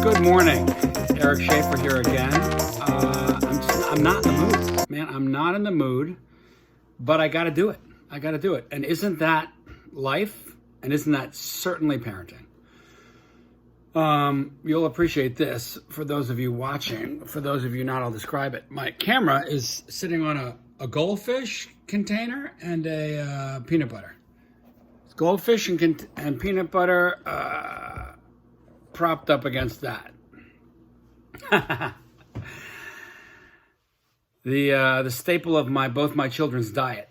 Good morning. Eric Schaefer here again. I'm not in the mood. Man, I'm not in the mood, but I got to do it. I got to do it. And isn't that life? And isn't that certainly parenting? You'll appreciate this for those of you watching. For those of you not, I'll describe it. My camera is sitting on a goldfish container and a peanut butter. Goldfish and peanut butter propped up against that. The staple of both my children's diet.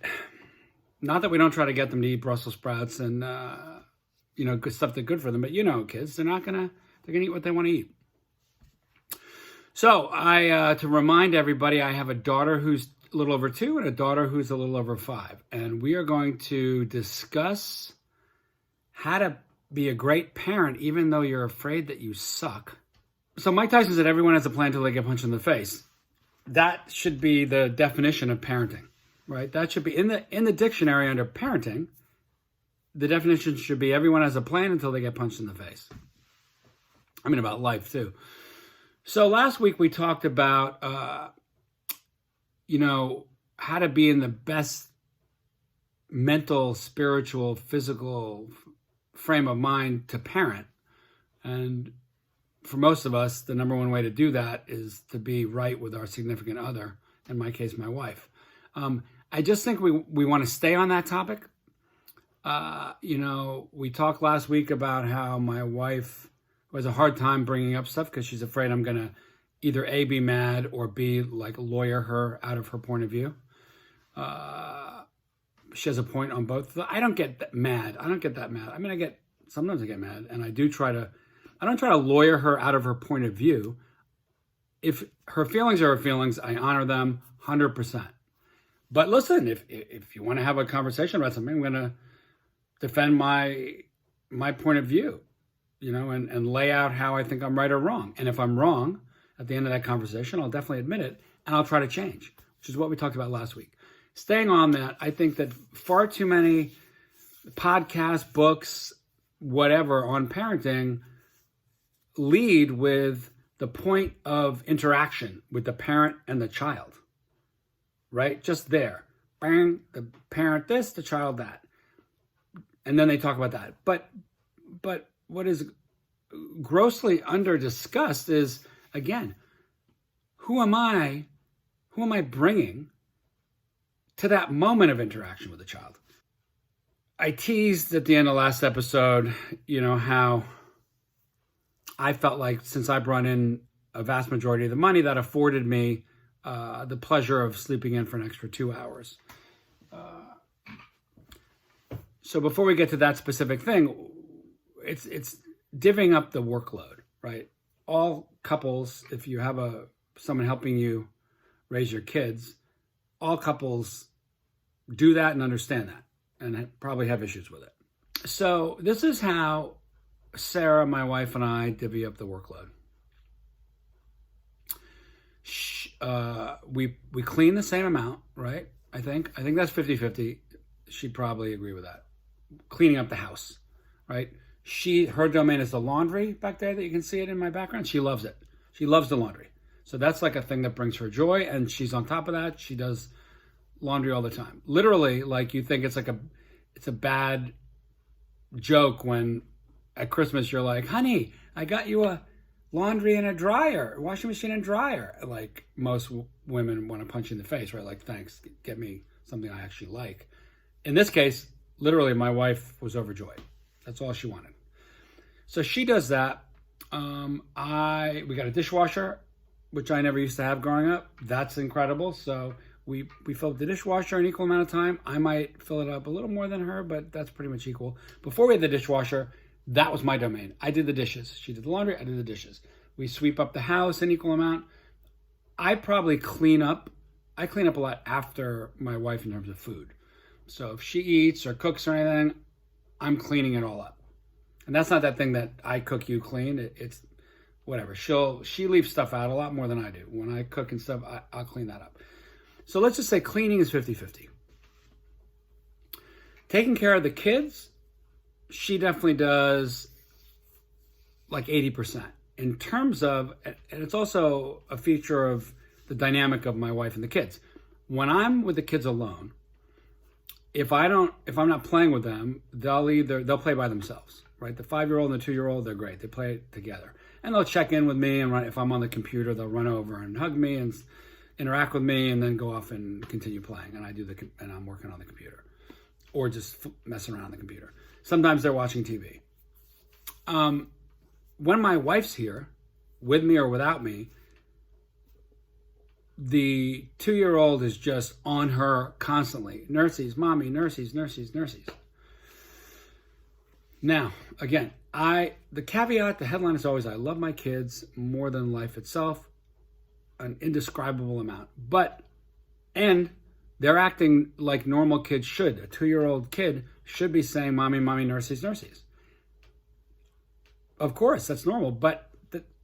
Not that we don't try to get them to eat Brussels sprouts and good stuff that's good for them, but kids, they're gonna eat what they want to eat. So to remind everybody, I have a daughter who's a little over 2 and a daughter who's a little over 5, and we are going to discuss how to be a great parent even though you're afraid that you suck. So Mike Tyson said everyone has a plan until they get punched in the face. That should be the definition of parenting, right? That should be in the dictionary under parenting. The definition should be everyone has a plan until they get punched in the face. I mean, about life too. So last week we talked about, how to be in the best mental, spiritual, physical frame of mind to parent. And for most of us, the number one way to do that is to be right with our significant other, in my case, my wife. I just think we want to stay on that topic. We talked last week about how my wife has a hard time bringing up stuff because she's afraid I'm going to either A, be mad, or B, lawyer her out of her point of view. She has a point on both. I don't get that mad. I don't get that mad. I mean, sometimes I get mad, and I don't try to lawyer her out of her point of view. If her feelings are her feelings, I honor them 100%. But listen, if you want to have a conversation about something, I'm going to defend my point of view, and lay out how I think I'm right or wrong. And if I'm wrong, at the end of that conversation, I'll definitely admit it, and I'll try to change, which is what we talked about last week. Staying on that, I think that far too many podcasts, books, whatever on parenting lead with the point of interaction with the parent and the child, right? Just there. Bang, the parent this, the child that. And then they talk about that. But what is grossly under discussed is, again, who am I bringing to that moment of interaction with the child? I teased at the end of last episode, how I felt like since I brought in a vast majority of the money, that afforded me the pleasure of sleeping in for an extra 2 hours. So before we get to that specific thing, it's divvying up the workload, right? All couples, if you have someone helping you raise your kids, all couples do that and understand that and probably have issues with it. So this is how Sarah, my wife, and I divvy up the workload. We clean the same amount, right? I think that's 50-50. She'd probably agree with that. Cleaning up the house, right? Her domain is the laundry back there that you can see it in my background. She loves it. She loves the laundry. So that's like a thing that brings her joy, and she's on top of that. She does laundry all the time. Literally, you think it's a bad joke when at Christmas you're like, honey, I got you a laundry and a dryer, washing machine and dryer. Like most women want to punch you in the face, right? Like, thanks, get me something I actually like. In this case, literally my wife was overjoyed. That's all she wanted. So she does that. We got a dishwasher, which I never used to have growing up. That's incredible. So we fill up the dishwasher an equal amount of time. I might fill it up a little more than her, but that's pretty much equal. Before we had the dishwasher, that was my domain. I did the dishes. She did the laundry. I did the dishes. We sweep up the house an equal amount. I clean up a lot after my wife in terms of food. So if she eats or cooks or anything, I'm cleaning it all up. And that's not that thing that I cook, you clean. It's whatever. She leaves stuff out a lot more than I do. When I cook and stuff, I'll clean that up. So let's just say cleaning is 50-50. Taking care of the kids, she definitely does like 80%. in terms of, and it's also a feature of the dynamic of my wife and the kids. When I'm with the kids alone, if I'm not playing with them, they'll play by themselves, right? The 5-year-old and the 2-year-old, they're great. They play together, and they'll check in with me, and if I'm on the computer, they'll run over and hug me and interact with me, and then go off and continue playing. And and I'm working on the computer, or just messing around on the computer. Sometimes they're watching TV. When my wife's here, with me or without me, the 2-year-old is just on her constantly. Nurses, mommy, nurses, nurses, nurses. Now, again, the caveat, the headline is always, I love my kids more than life itself, an indescribable amount. And they're acting like normal kids should. A 2-year-old kid should be saying, mommy, mommy, nurses, nurses. Of course, that's normal, but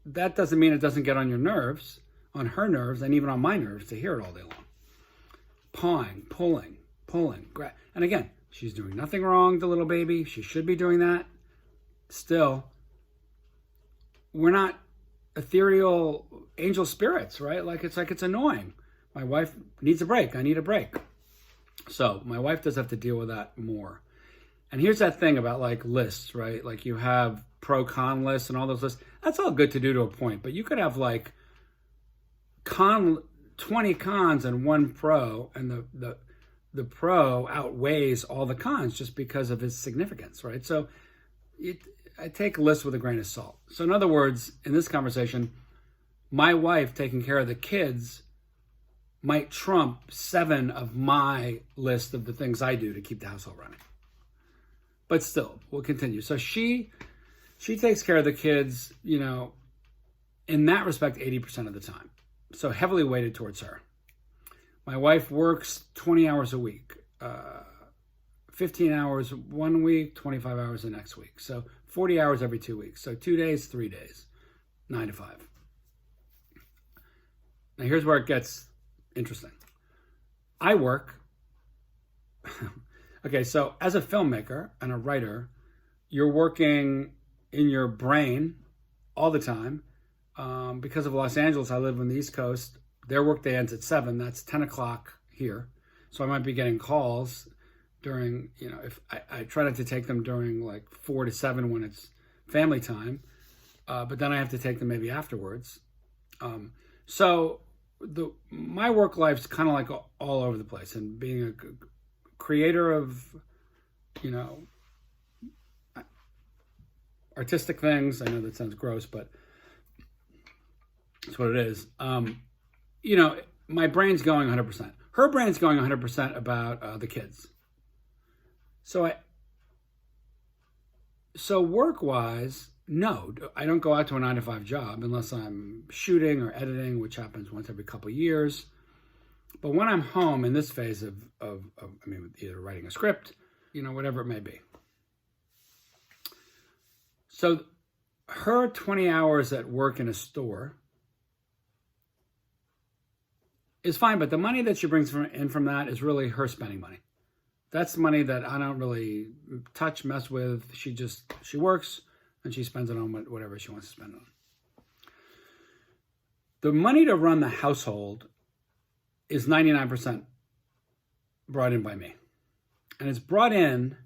that doesn't mean it doesn't get on your nerves, on her nerves, and even on my nerves to hear it all day long. Pawing, pulling. And again, she's doing nothing wrong, the little baby. She should be doing that. Still, we're not ethereal angel spirits, right? It's annoying. My wife needs a break. I need a break. So my wife does have to deal with that more. And here's that thing about like lists, right? Like you have pro-con lists and all those lists. That's all good to do to a point, but you could have like 20 cons and 1 pro, and the pro outweighs all the cons just because of its significance, right? So I take lists with a grain of salt. So in other words, in this conversation, my wife taking care of the kids might trump 7 of my list of the things I do to keep the household running. But still, we'll continue. So she takes care of the kids, in that respect, 80% of the time. So heavily weighted towards her. My wife works 20 hours a week, 15 hours one week, 25 hours the next week. So 40 hours every 2 weeks. So 2 days, 3 days, 9 to 5. Now here's where it gets interesting. I work. Okay, so as a filmmaker and a writer, you're working in your brain all the time. Because of Los Angeles, I live on the East Coast. Their workday ends at 7. That's 10 o'clock here. So I might be getting calls during, if I try not to take them during like 4 to 7 when it's family time. But then I have to take them maybe afterwards. So my work life's kind of like all over the place. And being a creator of, artistic things. I know that sounds gross, but that's what it is. My brain's going 100%. Her brain's going 100% about the kids. So work-wise, no, I don't go out to a 9 to 5 job unless I'm shooting or editing, which happens once every couple of years. But when I'm home in this phase of either writing a script, whatever it may be. So her 20 hours at work in a store is fine, but the money that she brings in from that is really her spending money. That's money that I don't really touch, mess with. She works and she spends it on whatever she wants to spend it on. The money to run the household is 99% brought in by me. And it's brought in,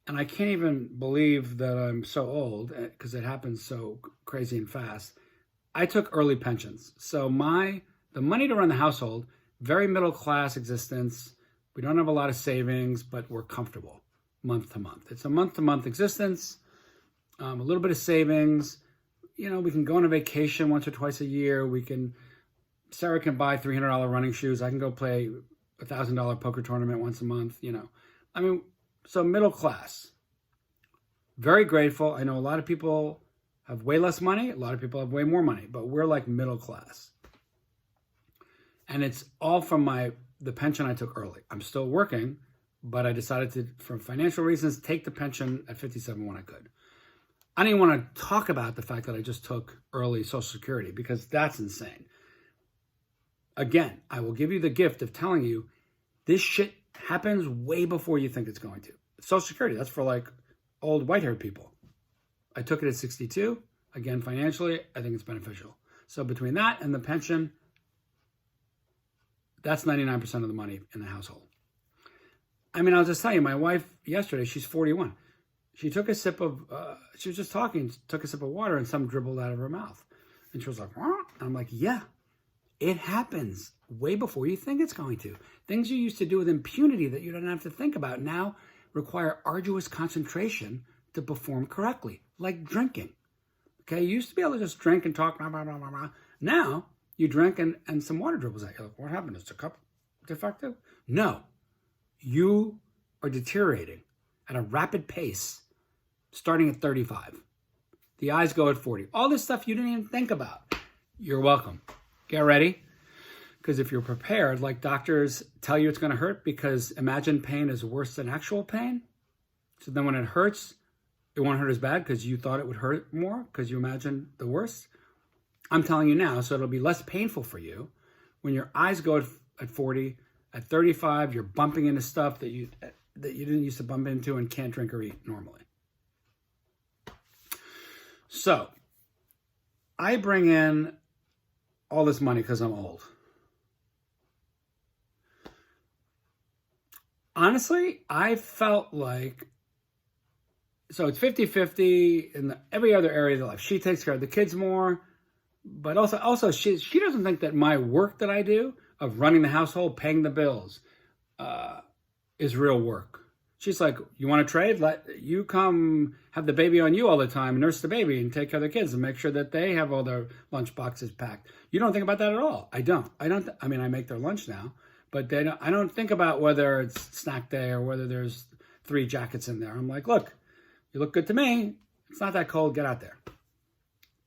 and I can't even believe that I'm so old because it happens so crazy and fast. I took early pensions. So the money to run the household, very middle class existence. We don't have a lot of savings, but we're comfortable month to month. It's a month to month existence, a little bit of savings. We can go on a vacation once or twice a year. Sarah can buy $300 running shoes. I can go play a $1,000 poker tournament once a month, so middle class. Very grateful. I know a lot of people have way less money. A lot of people have way more money, but we're like middle class. And it's all from the pension I took early. I'm still working, but I decided to, for financial reasons, take the pension at 57 when I could. I didn't want to talk about the fact that I just took early Social Security because that's insane. Again, I will give you the gift of telling you this shit happens way before you think it's going to. Social Security, that's for like old white-haired people. I took it at 62. Again, financially, I think it's beneficial. So between that and the pension, that's 99% of the money in the household. I mean, I'll just tell you, my wife yesterday, she's 41. She took a sip of, she was just talking, took a sip of water and some dribbled out of her mouth. And she was like, "Huh?" And I'm like, yeah, it happens way before you think it's going to. Things you used to do with impunity that you don't have to think about now require arduous concentration to perform correctly, like drinking. Okay, you used to be able to just drink and talk, blah, blah, blah, blah, blah. Now, you drink and some water dribbles at you. Like, what happened? Is the cup defective? No. You are deteriorating at a rapid pace, starting at 35. The eyes go at 40. All this stuff you didn't even think about. You're welcome. Get ready. Because if you're prepared, like doctors tell you it's going to hurt because imagined pain is worse than actual pain. So then when it hurts, it won't hurt as bad because you thought it would hurt more because you imagined the worst. I'm telling you now, so it'll be less painful for you. When your eyes go at 40, at 35, you're bumping into stuff that you didn't used to bump into and can't drink or eat normally. So I bring in all this money because I'm old. Honestly, I felt like, so it's 50-50 in every other area of their life. She takes care of the kids more, but also she doesn't think that my work that I do of running the household, paying the bills, is real work. She's like, you want to trade? Let you come have the baby on you all the time, nurse the baby and take care of the kids and make sure that they have all their lunch boxes packed. You don't think about that at all. I don't. I mean, I make their lunch now, but I don't think about whether it's snack day or whether there's 3 jackets in there. I'm like, look, you look good to me. It's not that cold. Get out there.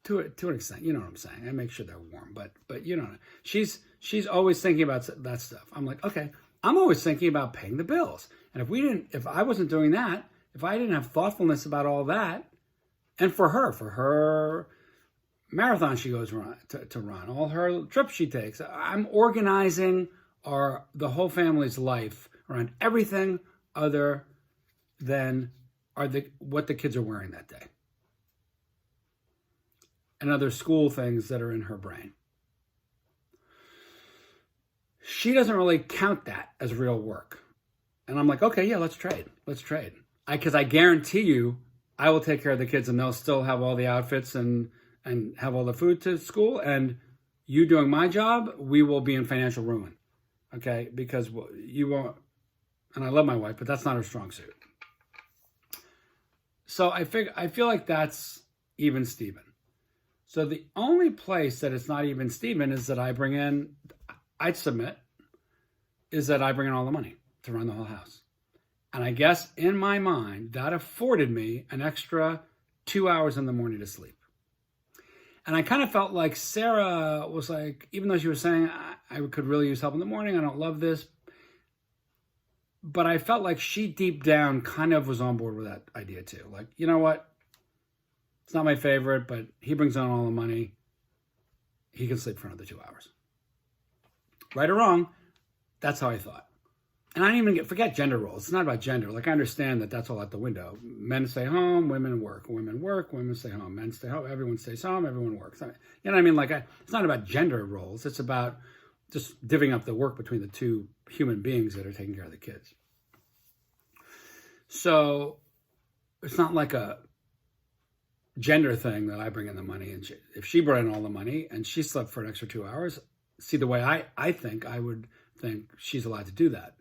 To an extent, you know what I'm saying. I make sure they're warm, but you know, she's always thinking about that stuff. I'm like, okay, I'm always thinking about paying the bills. And if I wasn't doing that, if I didn't have thoughtfulness about all that, and for her marathon she goes to run, all her trips she takes, I'm organizing the whole family's life around everything other than what the kids are wearing that day. And other school things that are in her brain. She doesn't really count that as real work. And I'm like, okay, yeah, let's trade. Because I guarantee you, I will take care of the kids and they'll still have all the outfits and have all the food to school. And you doing my job, we will be in financial ruin. Okay? Because you won't, and I love my wife, but that's not her strong suit. So I feel like that's even Steven. So the only place that it's not even Steven is that I'd submit, is that I bring in all the money to run the whole house. And I guess in my mind, that afforded me an extra 2 hours in the morning to sleep. And I kind of felt like Sarah was like, even though she was saying, I could really use help in the morning, I don't love this. But I felt like she deep down kind of was on board with that idea too. Like, you know what? It's not my favorite, but he brings in all the money. He can sleep for another 2 hours. Right or wrong, that's how I thought. And I didn't even forget gender roles. It's not about gender. Like, I understand that that's all out the window. Men stay home, women work. Women work, women stay home. Men stay home, everyone stays home, everyone works. You know what I mean? Like, it's not about gender roles. It's about just divvying up the work between the two human beings that are taking care of the kids. So it's not like a gender thing that I bring in the money. And if she brought in all the money and she slept for an extra 2 hours, see, the way I think, I would think she's allowed to do that.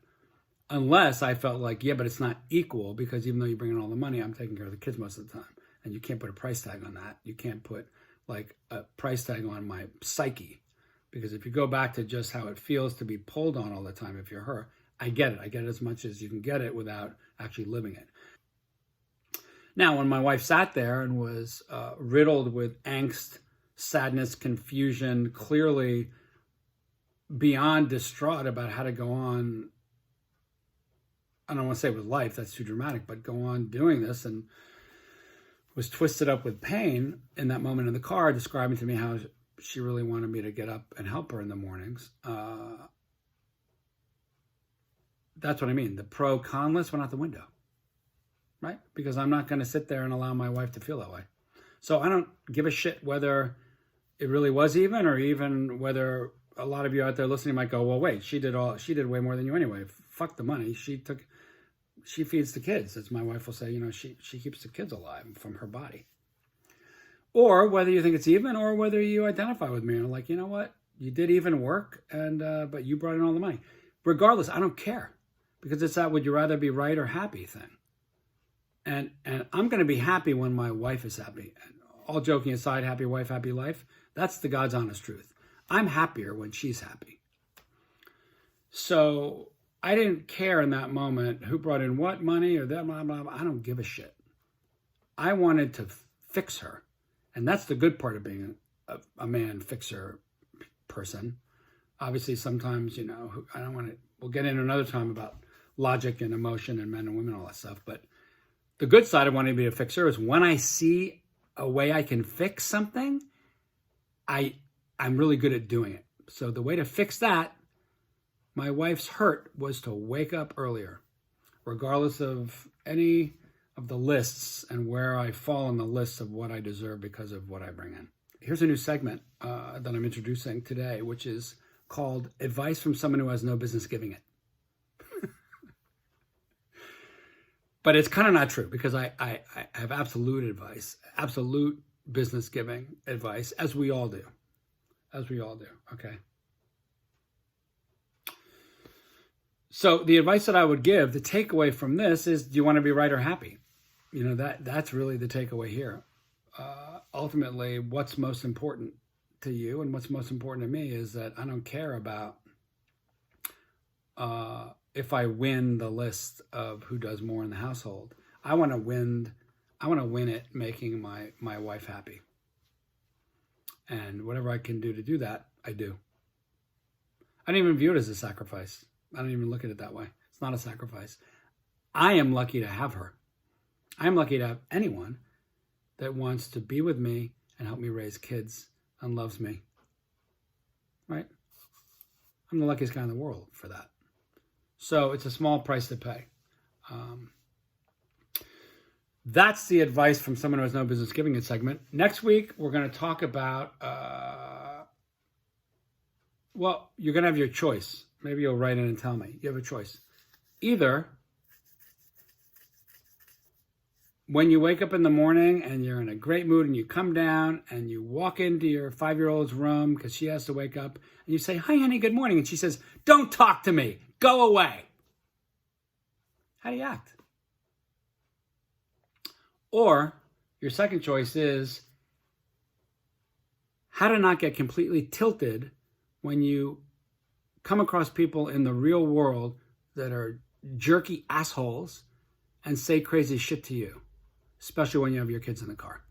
Unless I felt like, yeah, but it's not equal because even though you bring in all the money, I'm taking care of the kids most of the time. And you can't put a price tag on that. You can't put like a price tag on my psyche. Because if you go back to just how it feels to be pulled on all the time, if you're her, I get it. I get it as much as you can get it without actually living it. Now, when my wife sat there and was riddled with angst, sadness, confusion, clearly beyond distraught about how to go on, I don't want to say with life, that's too dramatic, but go on doing this, and was twisted up with pain in that moment in the car, describing to me how she really wanted me to get up and help her in the mornings. That's what I mean. The pro-con list went out the window, right? Because I'm not going to sit there and allow my wife to feel that way. So I don't give a shit whether it really was even, or even whether a lot of you out there listening might go, well, wait, she did way more than you anyway. Fuck the money. She feeds the kids. As my wife will say, you know, she keeps the kids alive from her body. Or whether you think it's even, or whether you identify with me and are like, you know what, you did even work, and but you brought in all the money. Regardless, I don't care, because it's that would you rather be right or happy thing. And I'm going to be happy when my wife is happy. And all joking aside, happy wife, happy life. That's the God's honest truth. I'm happier when she's happy. So I didn't care in that moment who brought in what money or that, blah, blah, blah. I don't give a shit. I wanted to fix her. And that's the good part of being a man fixer person. Obviously, sometimes, you know, I don't want to, we'll get in another time about logic and emotion and men and women, all that stuff. But the good side of wanting to be a fixer is when I see a way I can fix something, I'm really good at doing it. So the way to fix that, my wife's hurt, was to wake up earlier, regardless of any of the lists and where I fall on the list of what I deserve because of what I bring in. Here's a new segment that I'm introducing today, which is called Advice from Someone Who Has No Business Giving It. But it's kind of not true, because I have absolute advice, absolute business giving advice, as we all do. As we all do, okay? So the advice that I would give, the takeaway from this is, do you want to be right or happy? You know, that's really the takeaway here. Ultimately, what's most important to you and what's most important to me is that I don't care about if I win the list of who does more in the household. I want to win it making my wife happy. And whatever I can do to do that, I do. I don't even view it as a sacrifice. I don't even look at it that way. It's not a sacrifice. I am lucky to have her. I am lucky to have anyone that wants to be with me and help me raise kids and loves me. Right? I'm the luckiest guy in the world for that. So it's a small price to pay. That's the advice from someone who has no business giving it segment. Next week, we're going to talk about, well, you're going to have your choice. Maybe you'll write in and tell me. You have a choice. Either when you wake up in the morning and you're in a great mood and you come down and you walk into your 5-year-old's room because she has to wake up and you say, "Hi, honey, good morning." And she says, "Don't talk to me. Go away." How do you act? Or your second choice is how to not get completely tilted when you come across people in the real world that are jerky assholes and say crazy shit to you, especially when you have your kids in the car.